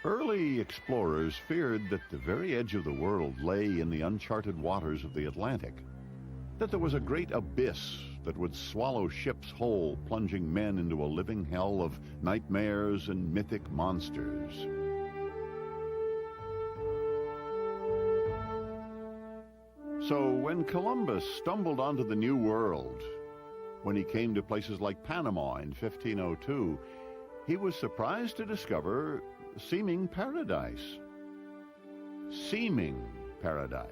Early explorers feared that the very edge of the world lay in the uncharted waters of the Atlantic, that there was a great abyss that would swallow ships whole, plunging men into a living hell of nightmares and mythic monsters. So when Columbus stumbled onto the New World, when he came to places like Panama in 1502, he was surprised to discover seeming paradise. Seeming paradise.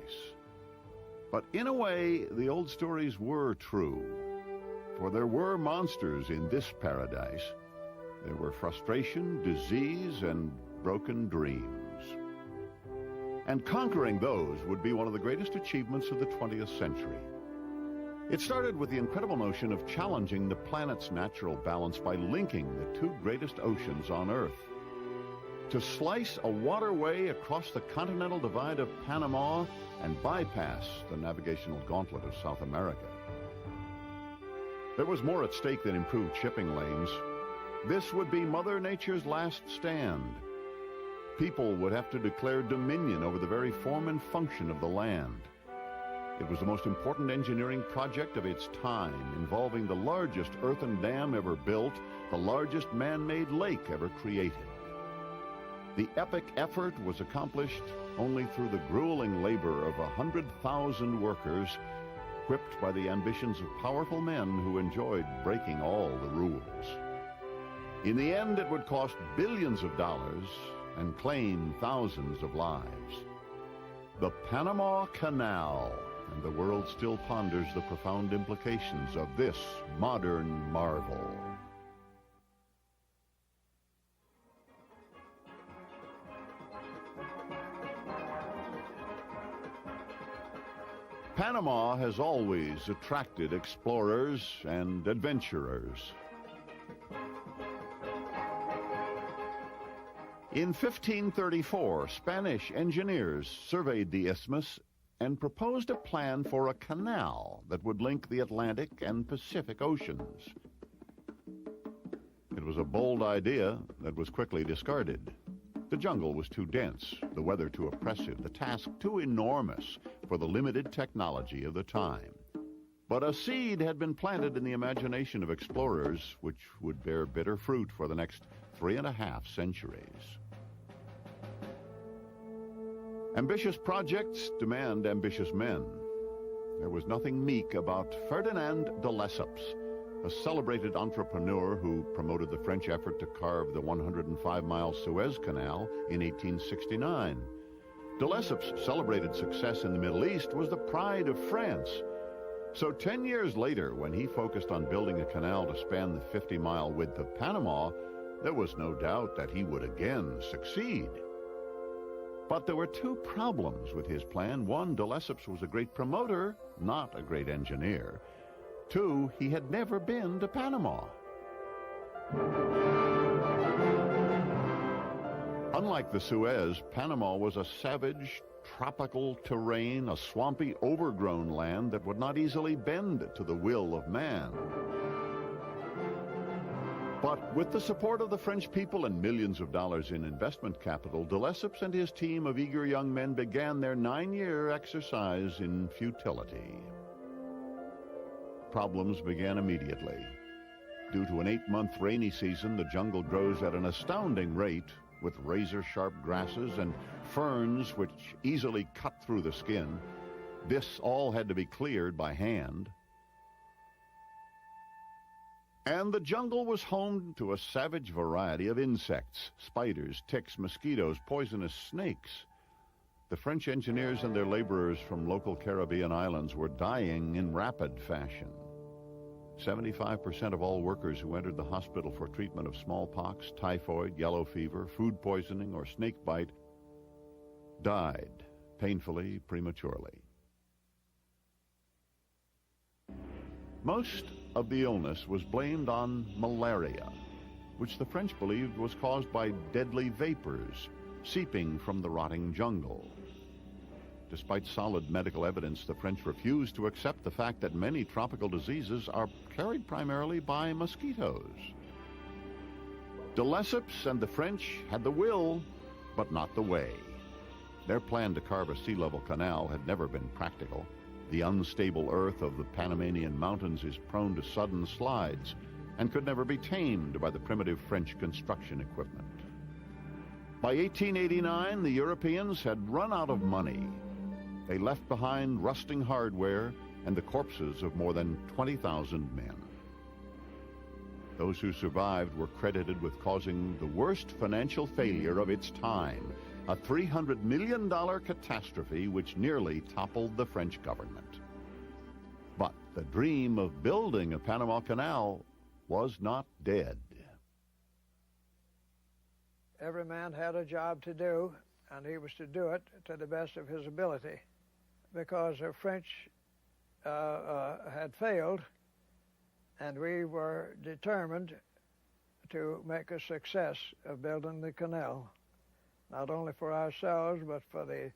But in a way, the old stories were true. For there were monsters in this paradise. There were frustration, disease, and broken dreams. And conquering those would be one of the greatest achievements of the 20th century. It started with the incredible notion of challenging the planet's natural balance by linking the two greatest oceans on Earth. To slice a waterway across the continental divide of Panama and bypass the navigational gauntlet of South America. There was more at stake than improved shipping lanes. This would be Mother Nature's last stand. People would have to declare dominion over the very form and function of the land. It was the most important engineering project of its time, involving the largest earthen dam ever built, the largest man-made lake ever created. The epic effort was accomplished only through the grueling labor of 100,000 workers, whipped by the ambitions of powerful men who enjoyed breaking all the rules. In the end, it would cost billions of dollars and claim thousands of lives. The Panama Canal, and the world still ponders the profound implications of this modern marvel. Panama has always attracted explorers and adventurers. In 1534, Spanish engineers surveyed the isthmus and proposed a plan for a canal that would link the Atlantic and Pacific Oceans. It was a bold idea that was quickly discarded. The jungle was too dense, the weather too oppressive, the task too enormous for the limited technology of the time. But a seed had been planted in the imagination of explorers, which would bear bitter fruit for the next 3.5 centuries. Ambitious projects demand ambitious men. There was nothing meek about Ferdinand de Lesseps, a celebrated entrepreneur who promoted the French effort to carve the 105-mile Suez Canal in 1869. De Lesseps' celebrated success in the Middle East was the pride of France. So 10 years later, when he focused on building a canal to span the 50-mile width of Panama, there was no doubt that he would again succeed. But there were two problems with his plan. One, de Lesseps was a great promoter, not a great engineer. Two, he had never been to Panama. Unlike the Suez, Panama was a savage, tropical terrain, a swampy, overgrown land that would not easily bend to the will of man. But with the support of the French people and millions of dollars in investment capital, de Lesseps and his team of eager young men began their 9-year exercise in futility. Problems began immediately. Due to an 8-month rainy season, the jungle grows at an astounding rate, with razor-sharp grasses and ferns which easily cut through the skin. This all had to be cleared by hand. And the jungle was home to a savage variety of insects, spiders, ticks, mosquitoes, poisonous snakes. The French engineers and their laborers from local Caribbean islands were dying in rapid fashion. 75% of all workers who entered the hospital for treatment of smallpox, typhoid, yellow fever, food poisoning, or snake bite died painfully, prematurely. Most of the illness was blamed on malaria, which the French believed was caused by deadly vapors seeping from the rotting jungle. Despite solid medical evidence, the French refused to accept the fact that many tropical diseases are carried primarily by mosquitoes. De Lesseps and the French had the will, but not the way. Their plan to carve a sea-level canal had never been practical. The unstable earth of the Panamanian mountains is prone to sudden slides and could never be tamed by the primitive French construction equipment. By 1889, the Europeans had run out of money. They left behind rusting hardware and the corpses of more than 20,000 men. Those who survived were credited with causing the worst financial failure of its time, a $300 million catastrophe which nearly toppled the French government. But the dream of building a Panama Canal was not dead. Every man had a job to do, and he was to do it to the best of his ability, because the French had failed, and we were determined to make a success of building the canal, not only for ourselves, but for the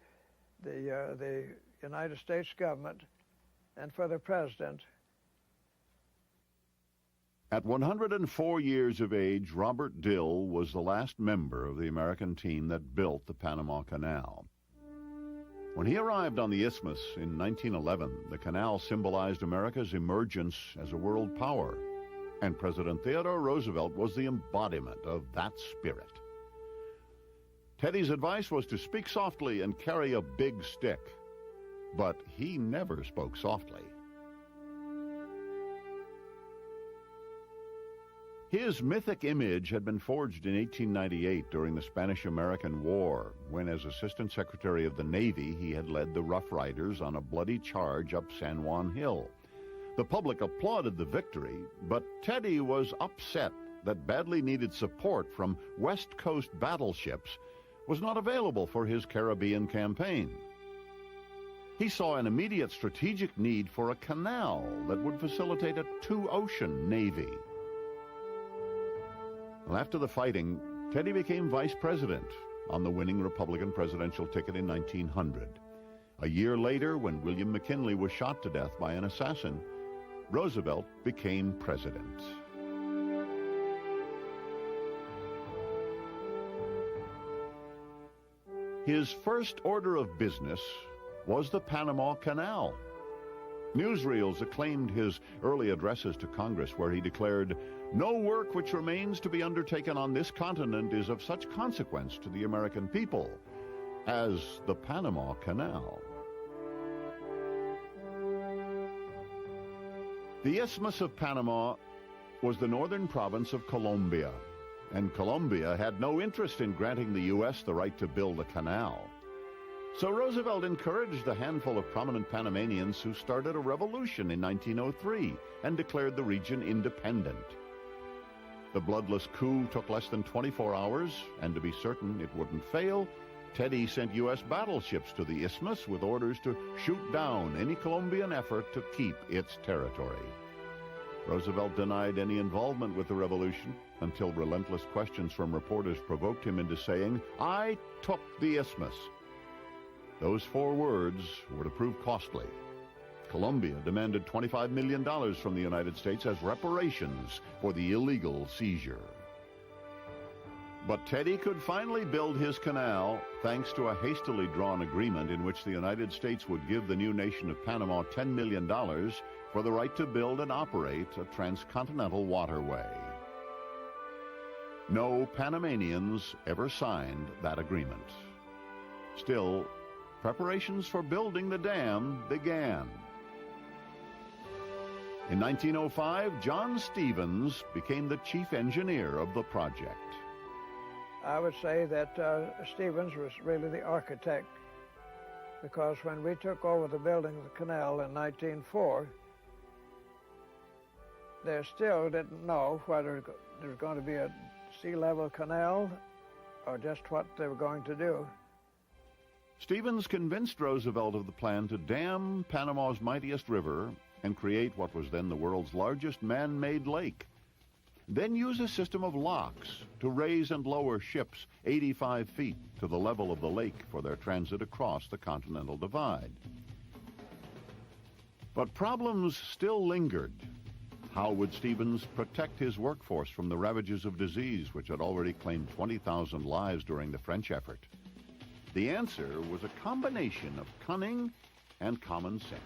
United States government and for the president. At 104 years of age, Robert Dill was the last member of the American team that built the Panama Canal. When he arrived on the Isthmus in 1911, the canal symbolized America's emergence as a world power, and President Theodore Roosevelt was the embodiment of that spirit. Teddy's advice was to speak softly and carry a big stick, but he never spoke softly. His mythic image had been forged in 1898 during the Spanish-American War, when as Assistant Secretary of the Navy he had led the Rough Riders on a bloody charge up San Juan Hill. The public applauded the victory, but Teddy was upset that badly needed support from West Coast battleships was not available for his Caribbean campaign. He saw an immediate strategic need for a canal that would facilitate a two-ocean navy. Well, after the fighting, Teddy became vice president on the winning Republican presidential ticket in 1900. A year later, when William McKinley was shot to death by an assassin, Roosevelt became president. His first order of business was the Panama Canal. Newsreels acclaimed his early addresses to Congress, where he declared, "No work which remains to be undertaken on this continent is of such consequence to the American people as the Panama Canal." The Isthmus of Panama was the northern province of Colombia, and Colombia had no interest in granting the U.S. the right to build a canal. So Roosevelt encouraged a handful of prominent Panamanians who started a revolution in 1903 and declared the region independent. The bloodless coup took less than 24 hours, and to be certain it wouldn't fail, Teddy sent U.S. battleships to the Isthmus with orders to shoot down any Colombian effort to keep its territory. Roosevelt denied any involvement with the revolution until relentless questions from reporters provoked him into saying, "I took the Isthmus." Those 4 words were to prove costly. Colombia demanded $25 million from the United States as reparations for the illegal seizure. But Teddy could finally build his canal thanks to a hastily drawn agreement in which the United States would give the new nation of Panama $10 million for the right to build and operate a transcontinental waterway. No Panamanians ever signed that agreement. Still, preparations for building the dam began. In 1905, John Stevens became the chief engineer of the project. I would say that Stevens was really the architect, because when we took over the building of the canal in 1904, they still didn't know whether there was going to be a sea-level canal or just what they were going to do. Stevens convinced Roosevelt of the plan to dam Panama's mightiest river and create what was then the world's largest man-made lake. Then use a system of locks to raise and lower ships 85 feet to the level of the lake for their transit across the Continental Divide. But problems still lingered. How would Stevens protect his workforce from the ravages of disease, which had already claimed 20,000 lives during the French effort? The answer was a combination of cunning and common sense.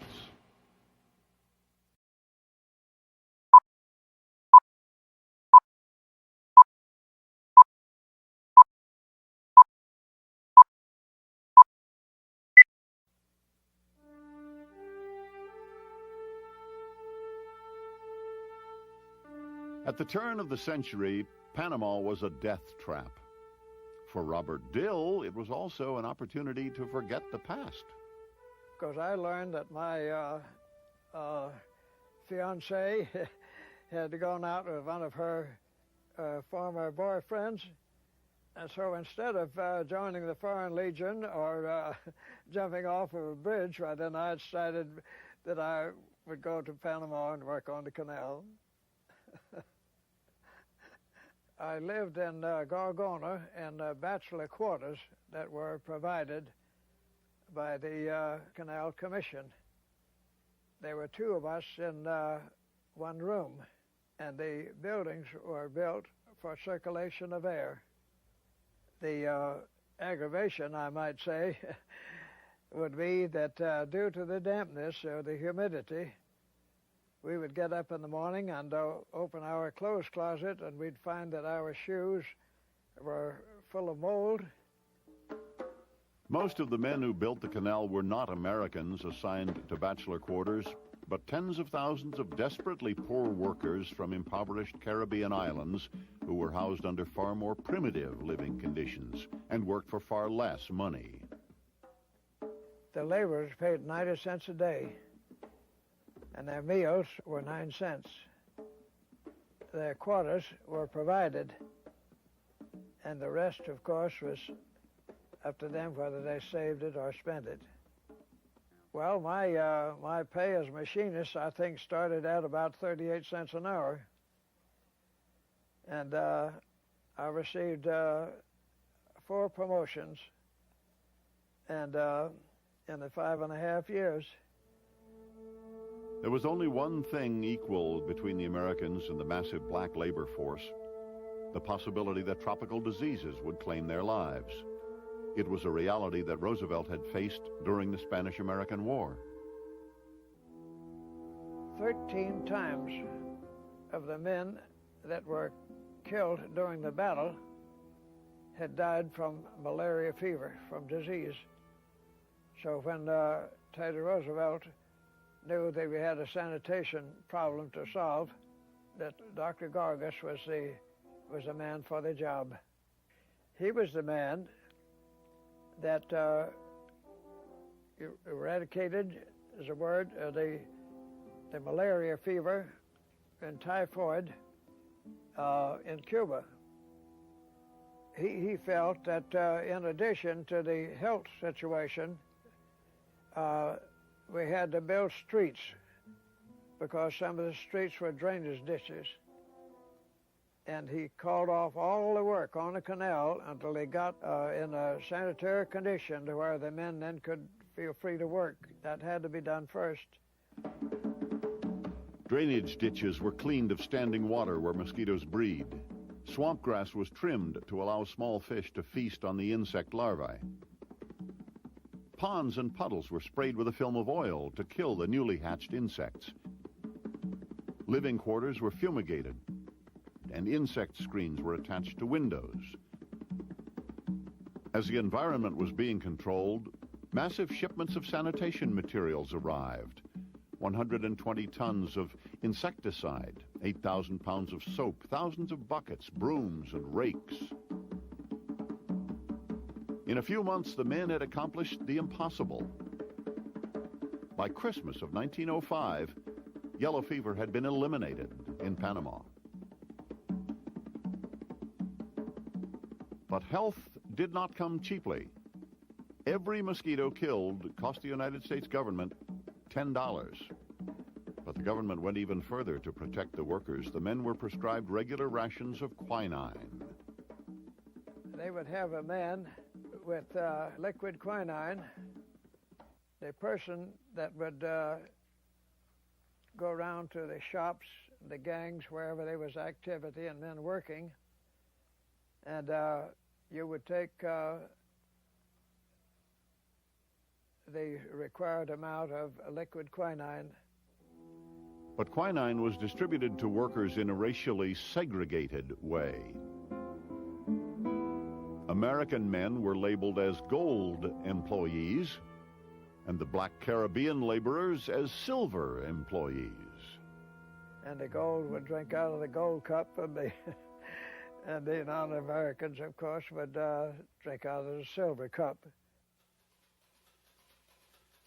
At the turn of the century, Panama was a death trap. For Robert Dill, it was also an opportunity to forget the past. Because I learned that my fiancée had gone out with one of her former boyfriends. And so instead of joining the Foreign Legion or jumping off of a bridge, well, then I decided that I would go to Panama and work on the canal. I lived in Gorgona in bachelor quarters that were provided by the Canal Commission. There were two of us in one room, and the buildings were built for circulation of air. The aggravation, I might say, would be that due to the dampness or the humidity, we would get up in the morning and open our clothes closet, and we'd find that our shoes were full of mold. Most of the men who built the canal were not Americans assigned to bachelor quarters, but tens of thousands of desperately poor workers from impoverished Caribbean islands who were housed under far more primitive living conditions and worked for far less money. The laborers paid 90 cents a day, and their meals were 9 cents. Their quarters were provided, and the rest, of course, was up to them whether they saved it or spent it. Well, my pay as machinist, I think, started at about 38 cents an hour, and I received 4 promotions, and in the 5.5 years. There was only one thing equal between the Americans and the massive black labor force: the possibility that tropical diseases would claim their lives. It was a reality that Roosevelt had faced during the Spanish-American War. 13 times of the men that were killed during the battle had died from malaria fever, from disease. So when Teddy Roosevelt knew that we had a sanitation problem to solve, that Dr. Gorgas was the man for the job. He was the man that eradicated, is a word, the malaria fever and typhoid in Cuba. He felt that in addition to the health situation, we had to build streets because some of the streets were drainage ditches. And he called off all the work on the canal until they got in a sanitary condition to where the men then could feel free to work. That had to be done first. Drainage ditches were cleaned of standing water where mosquitoes breed. Swamp grass was trimmed to allow small fish to feast on the insect larvae. Ponds and puddles were sprayed with a film of oil to kill the newly hatched insects. Living quarters were fumigated, and insect screens were attached to windows. As the environment was being controlled, massive shipments of sanitation materials arrived. 120 tons of insecticide, 8,000 pounds of soap, thousands of buckets, brooms, and rakes. In a few months, the men had accomplished the impossible. By Christmas of 1905, yellow fever had been eliminated in Panama. But health did not come cheaply. Every mosquito killed cost the United States government $10. But the government went even further to protect the workers. The men were prescribed regular rations of quinine. They would have a man with liquid quinine. The person that would go around to the shops the gangs wherever there was activity and men working, and you would take the required amount of liquid quinine. But quinine was distributed to workers in a racially segregated way. American men were labeled as gold employees, and the black Caribbean laborers as silver employees. And the gold would drink out of the gold cup, and the non-Americans, of course, would drink out of the silver cup.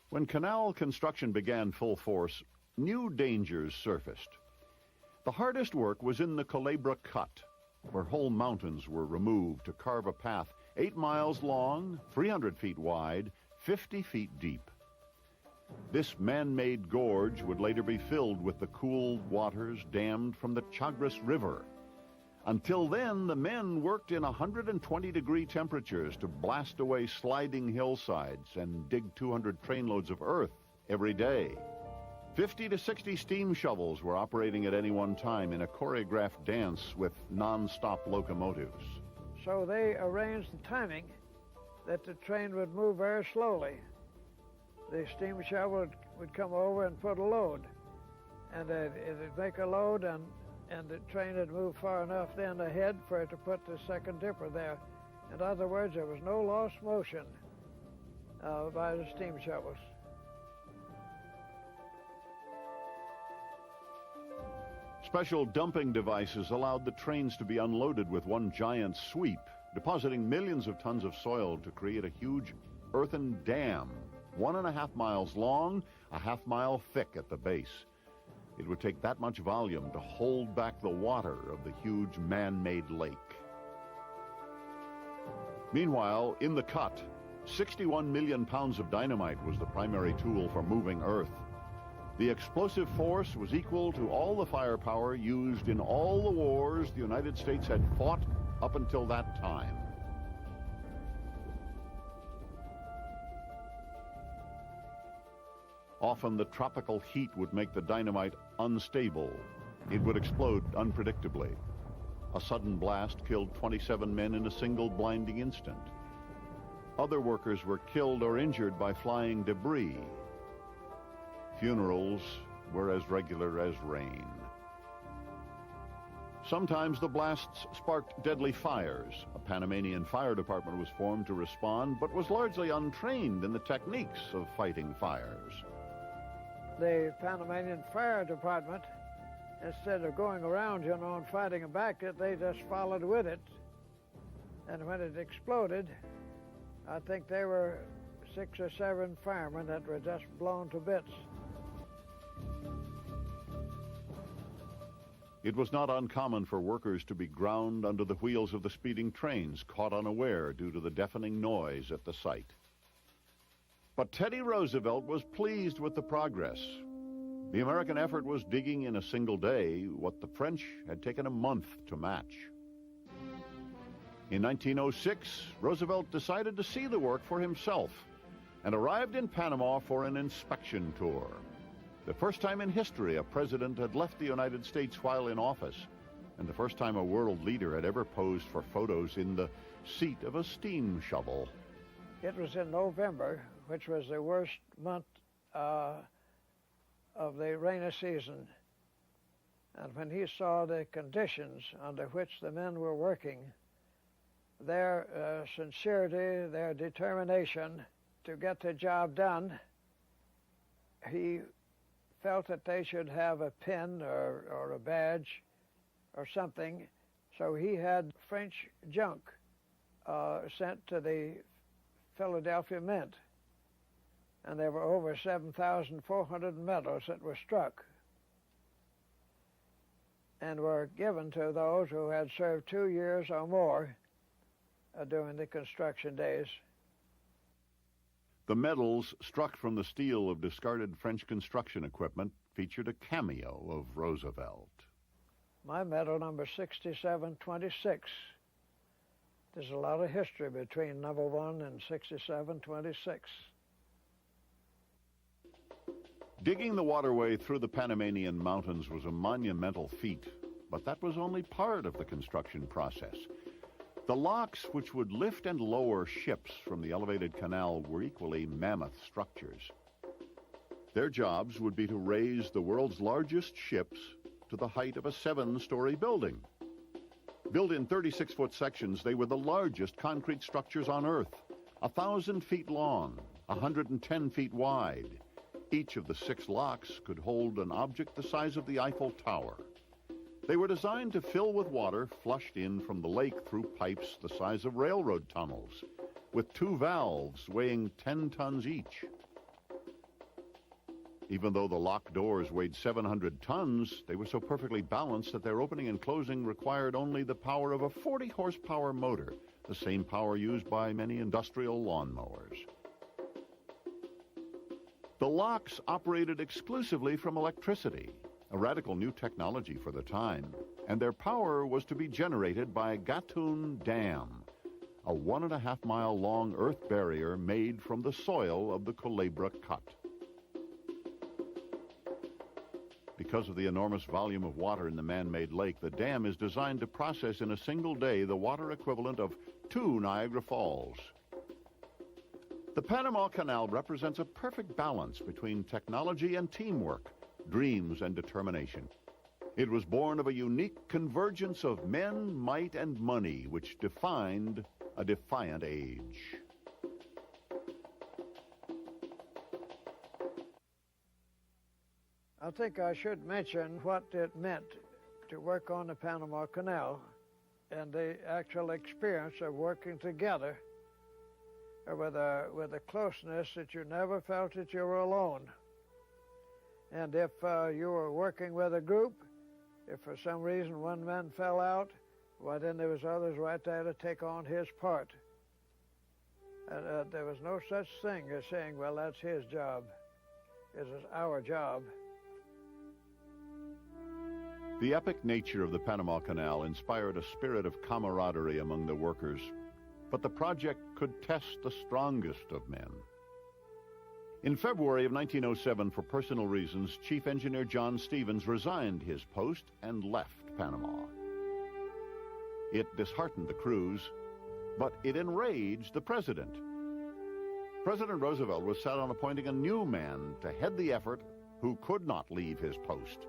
When canal construction began full force, new dangers surfaced. The hardest work was in the Culebra Cut, where whole mountains were removed to carve a path 8 miles long, 300 feet wide, 50 feet deep. This man-made gorge would later be filled with the cool waters dammed from the Chagres River. Until then, the men worked in 120-degree temperatures to blast away sliding hillsides and dig 200 trainloads of earth every day. 50 to 60 steam shovels were operating at any one time in a choreographed dance with non-stop locomotives. So they arranged the timing that the train would move very slowly. The steam shovel would come over and put a load, and it'd make a load, and the train would move far enough then ahead for it to put the second dipper there. In other words, there was no lost motion by the steam shovels. Special dumping devices allowed the trains to be unloaded with one giant sweep, depositing millions of tons of soil to create a huge earthen dam, 1.5 miles long, a half-mile thick at the base. It would take that much volume to hold back the water of the huge man-made lake. Meanwhile, in the cut, 61 million pounds of dynamite was the primary tool for moving earth. The explosive force was equal to all the firepower used in all the wars the United States had fought up until that time. Often the tropical heat would make the dynamite unstable. It would explode unpredictably. A sudden blast killed 27 men in a single blinding instant. Other workers were killed or injured by flying debris. Funerals were as regular as rain. Sometimes the blasts sparked deadly fires. A Panamanian fire department was formed to respond, but was largely untrained in the techniques of fighting fires. The Panamanian fire department, instead of going around, and fighting them back, they just followed with it. And when it exploded, I think there were 6 or 7 firemen that were just blown to bits. It was not uncommon for workers to be ground under the wheels of the speeding trains, caught unaware due to the deafening noise at the site. But Teddy Roosevelt was pleased with the progress. The American effort was digging in a single day what the French had taken a month to match. In 1906, Roosevelt decided to see the work for himself and arrived in Panama for an inspection tour. The first time in history a president had left the United States while in office, and the first time a world leader had ever posed for photos in the seat of a steam shovel. It was in November, which was the worst month of the rainy season. And when he saw the conditions under which the men were working, their sincerity, their determination to get the job done, he felt that they should have a pin or a badge or something. So he had French junk sent to the Philadelphia Mint. And there were over 7,400 medals that were struck and were given to those who had served 2 years or more during the construction days. The medals struck from the steel of discarded French construction equipment featured a cameo of Roosevelt. My medal, number 6726. There's a lot of history between number 1 and 6726. Digging the waterway through the Panamanian mountains was a monumental feat, but that was only part of the construction process. The locks which would lift and lower ships from the elevated canal were equally mammoth structures. Their jobs would be to raise the world's largest ships to the height of a 7-story building. Built in 36-foot sections, they were the largest concrete structures on Earth, 1,000 feet long, 110 feet wide. Each of the 6 locks could hold an object the size of the Eiffel Tower. They were designed to fill with water flushed in from the lake through pipes the size of railroad tunnels, with 2 valves weighing 10 tons each. Even though the lock doors weighed 700 tons, they were so perfectly balanced that their opening and closing required only the power of a 40-horsepower motor, the same power used by many industrial lawnmowers. The locks operated exclusively from electricity, a radical new technology for the time, and their power was to be generated by Gatun Dam, a 1.5-mile-long earth barrier made from the soil of the Culebra Cut. Because of the enormous volume of water in the man-made lake, the dam is designed to process in a single day the water equivalent of 2 Niagara Falls. The Panama Canal represents a perfect balance between technology and teamwork, dreams and determination. It was born of a unique convergence of men, might, and money, which defined a defiant age. I think I should mention what it meant to work on the Panama Canal and the actual experience of working together with a closeness that you never felt that you were alone. And if you were working with a group, if for some reason one man fell out, well, then there was others right there to take on his part. And there was no such thing as saying, well, that's his job. It is our job. The epic nature of the Panama Canal inspired a spirit of camaraderie among the workers, but the project could test the strongest of men. In February of 1907, for personal reasons, Chief Engineer John Stevens resigned his post and left Panama. It disheartened the crews, but it enraged the president. President Roosevelt was set on appointing a new man to head the effort who could not leave his post.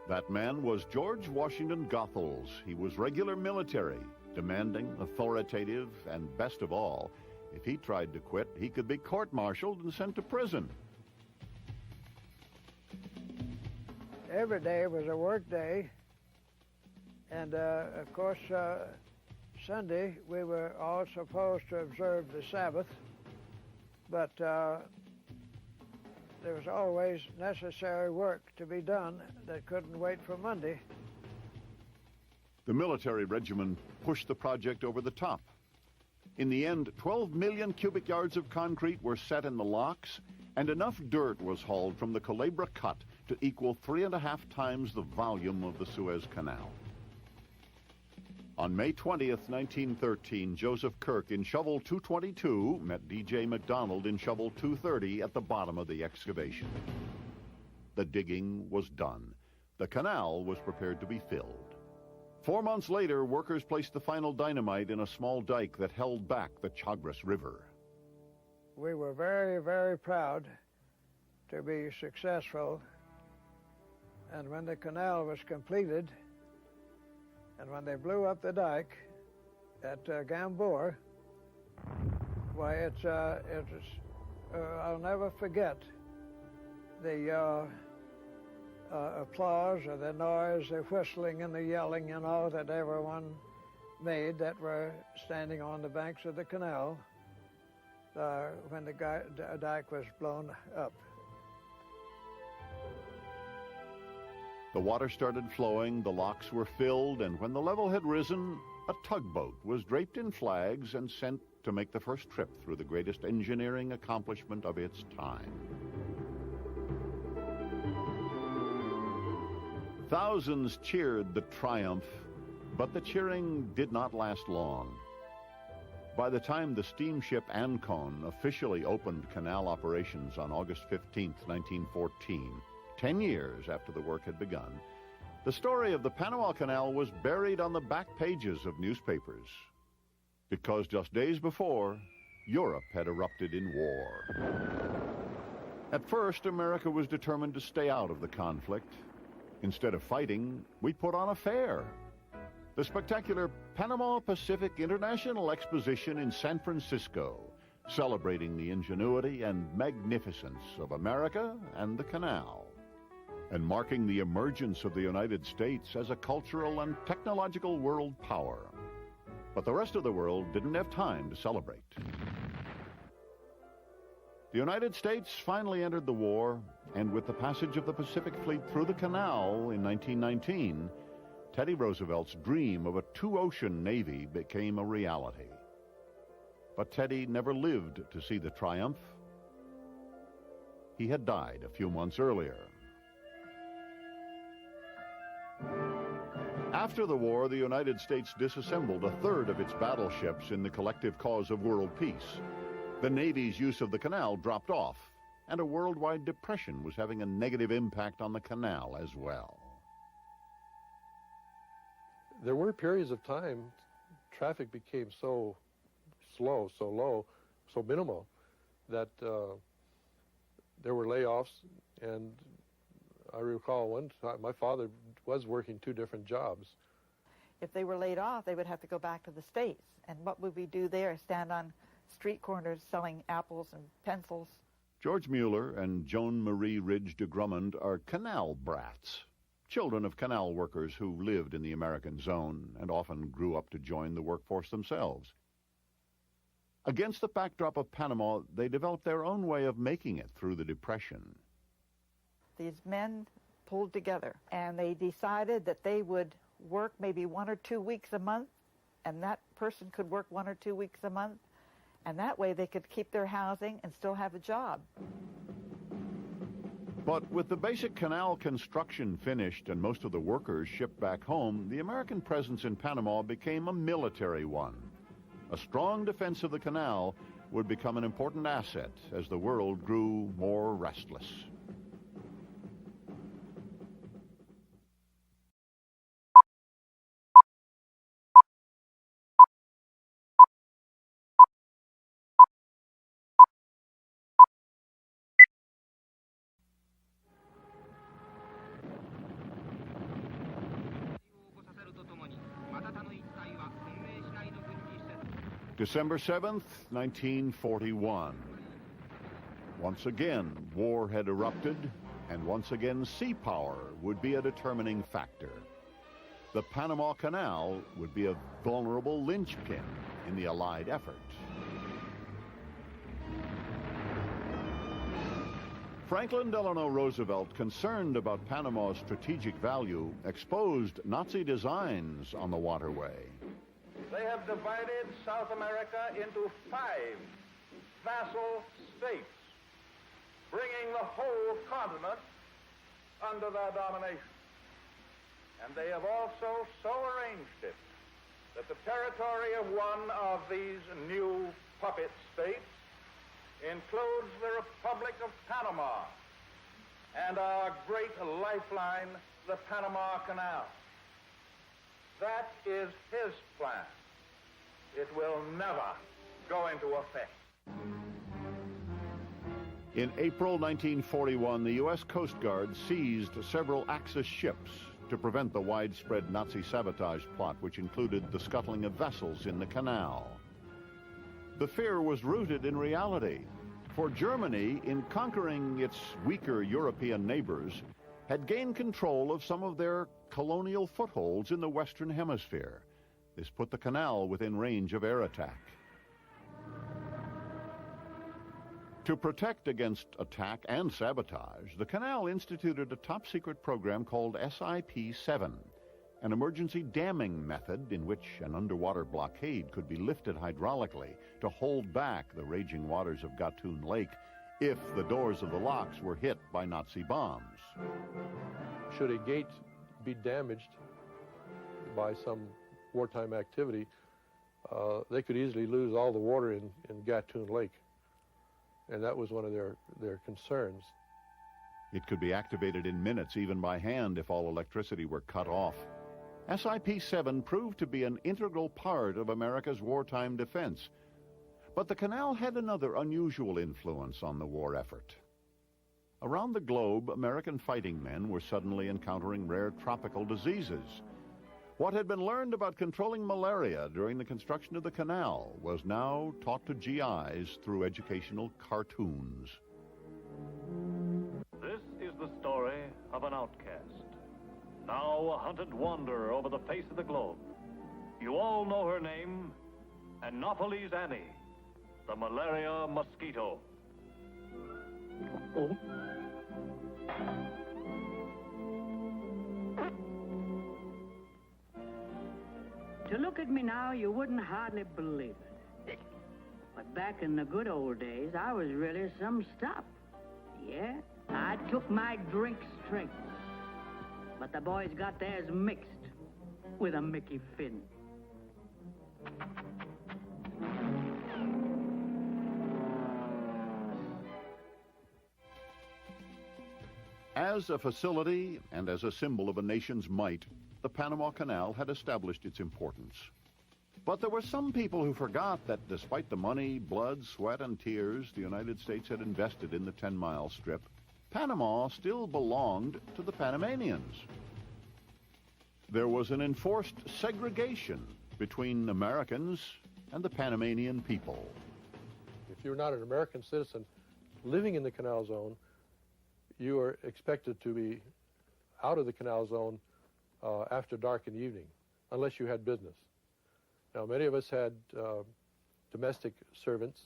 That man was George Washington Goethals. He was regular military, demanding, authoritative, and best of all, if he tried to quit, he could be court-martialed and sent to prison. Every day was a work day, and of course, Sunday we were all supposed to observe the Sabbath, but there was always necessary work to be done that couldn't wait for Monday. The military regimen pushed the project over the top. In the end, 12 million cubic yards of concrete were set in the locks, and enough dirt was hauled from the Culebra Cut to equal 3.5 times the volume of the Suez Canal. On May 20th, 1913, Joseph Kirk in Shovel 222 met D.J. McDonald in Shovel 230 at the bottom of the excavation. The digging was done. The canal was prepared to be filled. 4 months later, workers placed the final dynamite in a small dike that held back the Chagres River. We were very, very proud to be successful. And when the canal was completed, and when they blew up the dike at Gamboa, why, I'll never forget the applause or the noise, the whistling and the yelling, that everyone made that were standing on the banks of the canal when the dike was blown up. The water started flowing, the locks were filled, and when the level had risen, a tugboat was draped in flags and sent to make the first trip through the greatest engineering accomplishment of its time. Thousands cheered the triumph, but the cheering did not last long. By the time the steamship Ancon officially opened canal operations on August 15, 1914, 10 years after the work had begun, the story of the Panama Canal was buried on the back pages of newspapers. Because just days before, Europe had erupted in war. At first, America was determined to stay out of the conflict. Instead of fighting, we put on a fair. The spectacular Panama Pacific International Exposition in San Francisco, celebrating the ingenuity and magnificence of America and the canal, and marking the emergence of the United States as a cultural and technological world power. But the rest of the world didn't have time to celebrate. The United States finally entered the war, and with the passage of the Pacific Fleet through the canal in 1919, Teddy Roosevelt's dream of a two-ocean navy became a reality. But Teddy never lived to see the triumph. He had died a few months earlier. After the war, the United States disassembled a third of its battleships in the collective cause of world peace. The Navy's use of the canal dropped off, and a worldwide depression was having a negative impact on the canal as well. There were periods of time traffic became so slow, so low, so minimal that there were layoffs, and I recall one time my father was working 2 different jobs. If they were laid off, they would have to go back to the States. And what would we do there? Stand on street corners selling apples and pencils. George Mueller and Joan Marie Ridge de Drummond are canal brats, children of canal workers who lived in the American zone and often grew up to join the workforce themselves. Against the backdrop of Panama, they developed their own way of making it through the Depression. These men pulled together, and they decided that they would work maybe 1 or 2 weeks a month, and that person could work 1 or 2 weeks a month, and that way they could keep their housing and still have a job. But with the basic canal construction finished and most of the workers shipped back home, the American presence in Panama became a military one. A strong defense of the canal would become an important asset as the world grew more restless. December 7th, 1941. Once again, war had erupted, and once again, sea power would be a determining factor. The Panama Canal would be a vulnerable linchpin in the Allied effort. Franklin Delano Roosevelt, concerned about Panama's strategic value, exposed Nazi designs on the waterway. They have divided South America into 5 vassal states, bringing the whole continent under their domination. And they have also so arranged it that the territory of one of these new puppet states includes the Republic of Panama and our great lifeline, the Panama Canal. That is his plan. It will never go into effect. In April 1941, the U.S. Coast Guard seized several Axis ships to prevent the widespread Nazi sabotage plot, which included the scuttling of vessels in the canal. The fear was rooted in reality, for Germany, in conquering its weaker European neighbors, had gained control of some of their colonial footholds in the Western Hemisphere. This put the canal within range of air attack. To protect against attack and sabotage, the canal instituted a top-secret program called SIP-7, an emergency damming method in which an underwater blockade could be lifted hydraulically to hold back the raging waters of Gatun Lake if the doors of the locks were hit by Nazi bombs. Should a gate be damaged by some wartime activity, they could easily lose all the water in Gatun Lake. And that was one of their concerns. It could be activated in minutes, even by hand, if all electricity were cut off. SIP-7 proved to be an integral part of America's wartime defense. But the canal had another unusual influence on the war effort. Around the globe, American fighting men were suddenly encountering rare tropical diseases. What had been learned about controlling malaria during the construction of the canal was now taught to GIs through educational cartoons. This is the story of an outcast, now a hunted wanderer over the face of the globe. You all know her name, Anopheles Annie, the malaria mosquito. Oh. To look at me now, you wouldn't hardly believe it. But back in the good old days, I was really some stuff. Yeah, I took my drink straight. But the boys got theirs mixed with a Mickey Finn. As a facility and as a symbol of a nation's might, the Panama Canal had established its importance. But there were some people who forgot that despite the money, blood, sweat, and tears the United States had invested in the 10-mile strip, Panama still belonged to the Panamanians. There was an enforced segregation between Americans and the Panamanian people. If you're not an American citizen living in the canal zone, you are expected to be out of the canal zone after dark in the evening, unless you had business. Now, many of us had domestic servants,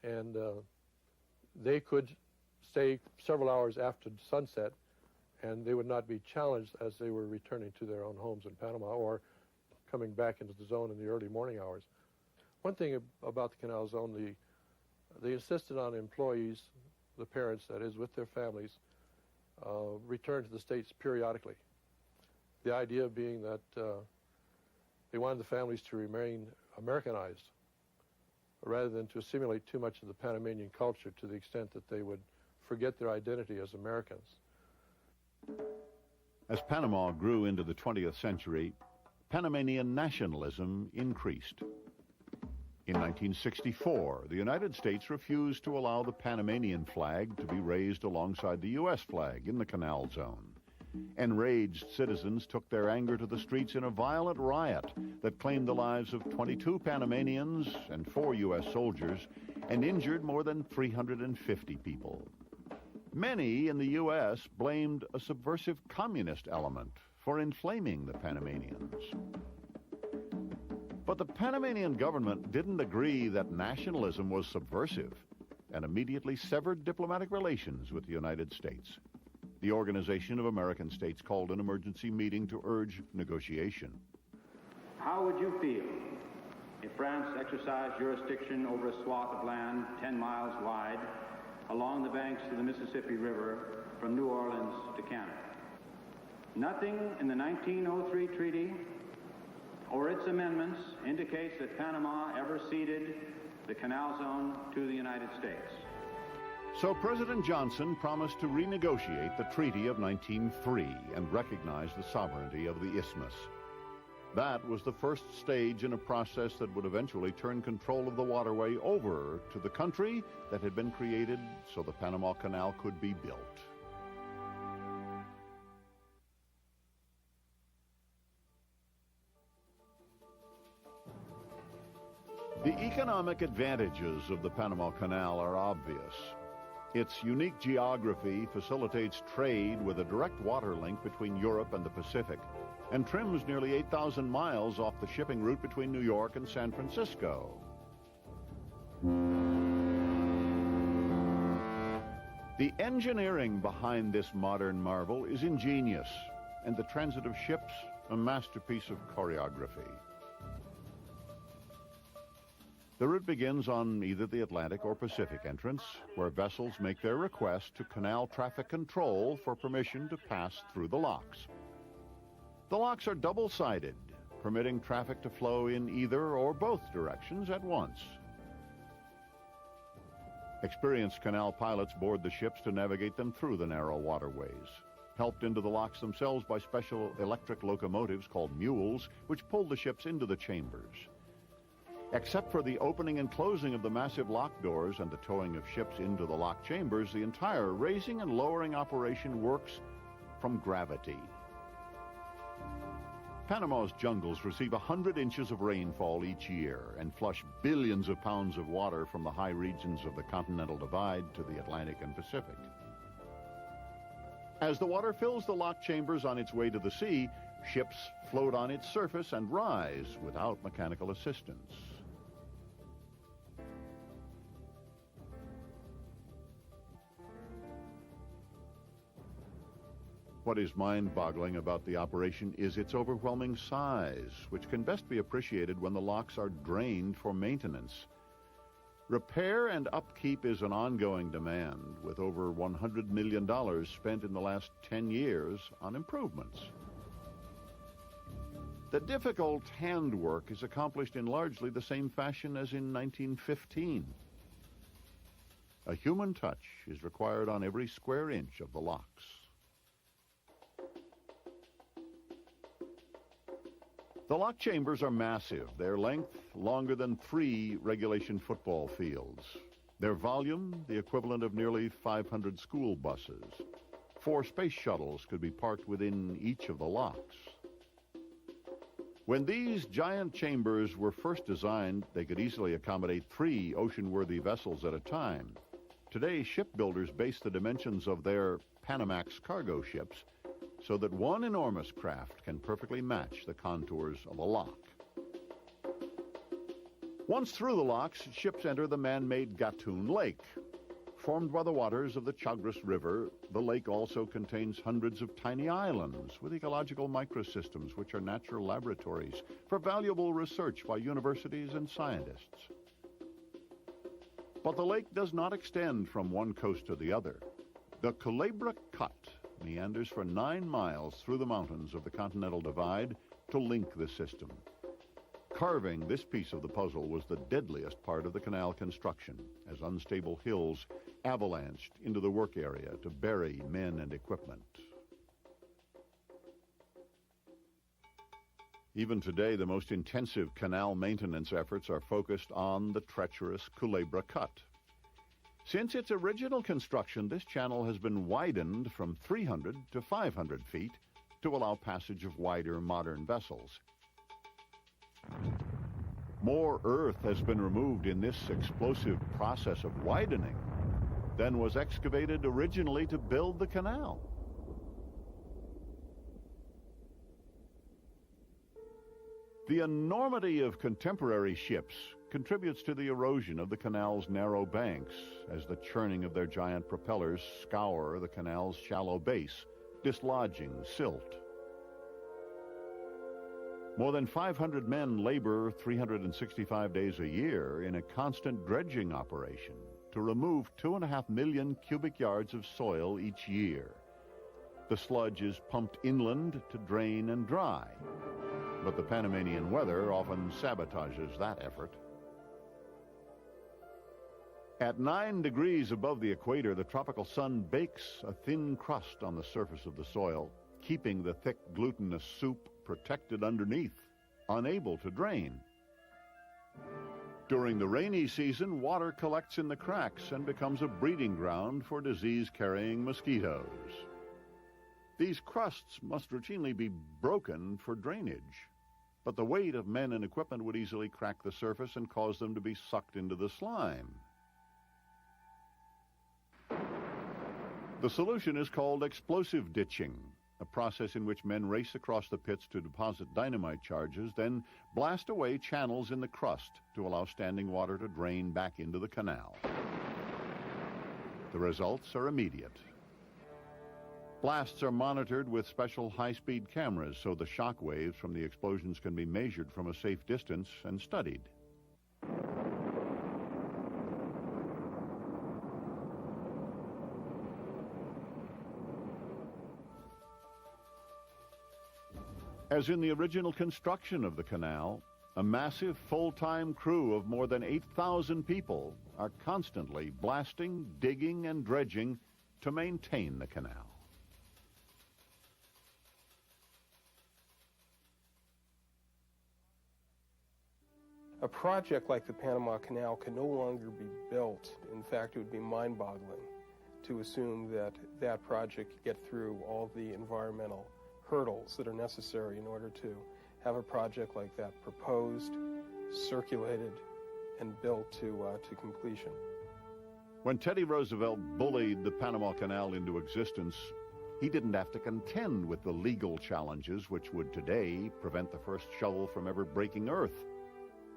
and they could stay several hours after sunset, and they would not be challenged as they were returning to their own homes in Panama or coming back into the zone in the early morning hours. One thing about the canal zone, they insisted on employees, the parents, that is, with their families, return to the States periodically. The idea being that they wanted the families to remain Americanized rather than to assimilate too much of the Panamanian culture to the extent that they would forget their identity as Americans. As Panama grew into the 20th century, Panamanian nationalism increased. In 1964, the United States refused to allow the Panamanian flag to be raised alongside the U.S. flag in the canal zone. Enraged citizens took their anger to the streets in a violent riot that claimed the lives of 22 Panamanians and 4 U.S. soldiers and injured more than 350 people. Many in the U.S. blamed a subversive communist element for inflaming the Panamanians. But the Panamanian government didn't agree that nationalism was subversive and immediately severed diplomatic relations with the United States. The Organization of American States called an emergency meeting to urge negotiation. How would you feel if France exercised jurisdiction over a swath of land 10 miles wide along the banks of the Mississippi River from New Orleans to Canada? Nothing in the 1903 treaty or its amendments indicates that Panama ever ceded the canal zone to the United States. So President Johnson promised to renegotiate the Treaty of 1903 and recognize the sovereignty of the isthmus. That was the first stage in a process that would eventually turn control of the waterway over to the country that had been created so the Panama Canal could be built. The economic advantages of the Panama Canal are obvious. Its unique geography facilitates trade with a direct water link between Europe and the Pacific and trims nearly 8,000 miles off the shipping route between New York and San Francisco. The engineering behind this modern marvel is ingenious, and the transit of ships a masterpiece of choreography. The route begins on either the Atlantic or Pacific entrance, where vessels make their request to Canal Traffic Control for permission to pass through the locks. The locks are double-sided, permitting traffic to flow in either or both directions at once. Experienced canal pilots board the ships to navigate them through the narrow waterways, helped into the locks themselves by special electric locomotives called mules, which pull the ships into the chambers. Except for the opening and closing of the massive lock doors and the towing of ships into the lock chambers, the entire raising and lowering operation works from gravity. Panama's jungles receive 100 inches of rainfall each year and flush billions of pounds of water from the high regions of the Continental Divide to the Atlantic and Pacific. As the water fills the lock chambers on its way to the sea, ships float on its surface and rise without mechanical assistance. What is mind-boggling about the operation is its overwhelming size, which can best be appreciated when the locks are drained for maintenance. Repair and upkeep is an ongoing demand, with over $100 million spent in the last 10 years on improvements. The difficult handwork is accomplished in largely the same fashion as in 1915. A human touch is required on every square inch of the locks. The lock chambers are massive, their length longer than 3 regulation football fields. Their volume, the equivalent of nearly 500 school buses. 4 space shuttles could be parked within each of the locks. When these giant chambers were first designed, they could easily accommodate 3 ocean-worthy vessels at a time. Today, shipbuilders base the dimensions of their Panamax cargo ships so that one enormous craft can perfectly match the contours of a lock. Once through the locks, ships enter the man-made Gatun Lake. Formed by the waters of the Chagres River, the lake also contains hundreds of tiny islands with ecological microsystems which are natural laboratories for valuable research by universities and scientists. But the lake does not extend from one coast to the other. The Culebra Cut meanders for 9 miles through the mountains of the Continental Divide to link the system. Carving this piece of the puzzle was the deadliest part of the canal construction, as unstable hills avalanched into the work area to bury men and equipment. Even today, the most intensive canal maintenance efforts are focused on the treacherous Culebra Cut. Since its original construction, this channel has been widened from 300 to 500 feet to allow passage of wider modern vessels. More earth has been removed in this explosive process of widening than was excavated originally to build the canal. The enormity of contemporary ships contributes to the erosion of the canal's narrow banks as the churning of their giant propellers scour the canal's shallow base, dislodging silt. More than 500 men labor 365 days a year in a constant dredging operation to remove 2.5 million cubic yards of soil each year. The sludge is pumped inland to drain and dry, but the Panamanian weather often sabotages that effort. At 9 degrees above the equator, the tropical sun bakes a thin crust on the surface of the soil, keeping the thick glutinous soup protected underneath, unable to drain. During the rainy season, water collects in the cracks and becomes a breeding ground for disease-carrying mosquitoes. These crusts must routinely be broken for drainage, but the weight of men and equipment would easily crack the surface and cause them to be sucked into the slime. The solution is called explosive ditching, a process in which men race across the pits to deposit dynamite charges, then blast away channels in the crust to allow standing water to drain back into the canal. The results are immediate. Blasts are monitored with special high-speed cameras so the shock waves from the explosions can be measured from a safe distance and studied. As in the original construction of the canal, a massive full-time crew of more than 8,000 people are constantly blasting, digging, and dredging to maintain the canal. A project like the Panama Canal can no longer be built. In fact, it would be mind-boggling to assume that that project could get through all the environmental hurdles that are necessary in order to have a project like that proposed, circulated, and built to completion. When Teddy Roosevelt bullied the Panama Canal into existence, he didn't have to contend with the legal challenges which would today prevent the first shovel from ever breaking earth.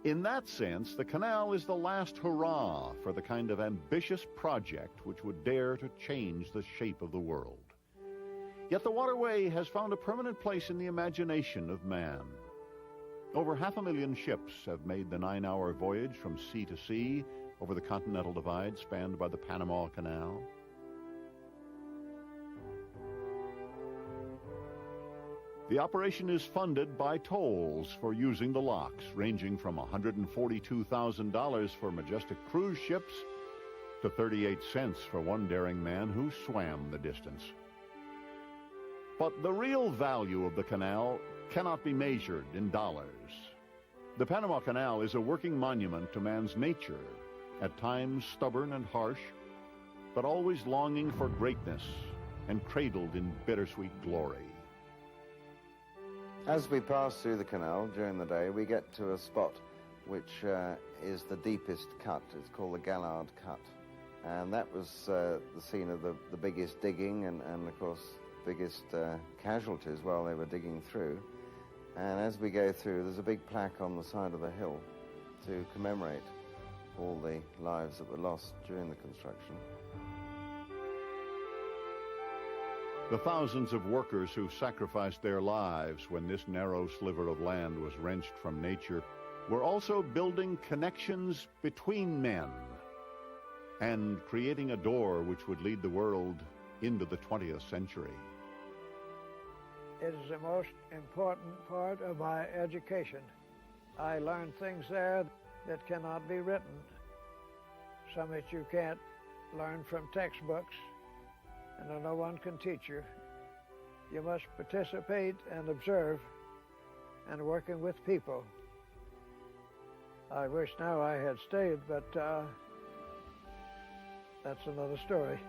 In that sense, the canal is the last hurrah for the kind of ambitious project which would dare to change the shape of the world. Yet the waterway has found a permanent place in the imagination of man. Over 500,000 ships have made the 9-hour voyage from sea to sea over the continental divide spanned by the Panama Canal. The operation is funded by tolls for using the locks, ranging from $142,000 for majestic cruise ships to 38 cents for one daring man who swam the distance. But the real value of the canal cannot be measured in dollars. The Panama Canal is a working monument to man's nature, at times stubborn and harsh, but always longing for greatness and cradled in bittersweet glory. As we pass through the canal during the day, we get to a spot which is the deepest cut. It's called the Gallard Cut. And that was the scene of the biggest digging and of course, biggest casualties while they were digging through. And as we go through, there's a big plaque on the side of the hill to commemorate all the lives that were lost during the construction. The thousands of workers who sacrificed their lives when this narrow sliver of land was wrenched from nature were also building connections between men and creating a door which would lead the world into the 20th century. It is the most important part of my education. I learned things there that cannot be written, some that you can't learn from textbooks, and no one can teach you. You must participate and observe and working with people. I wish now I had stayed, but that's another story.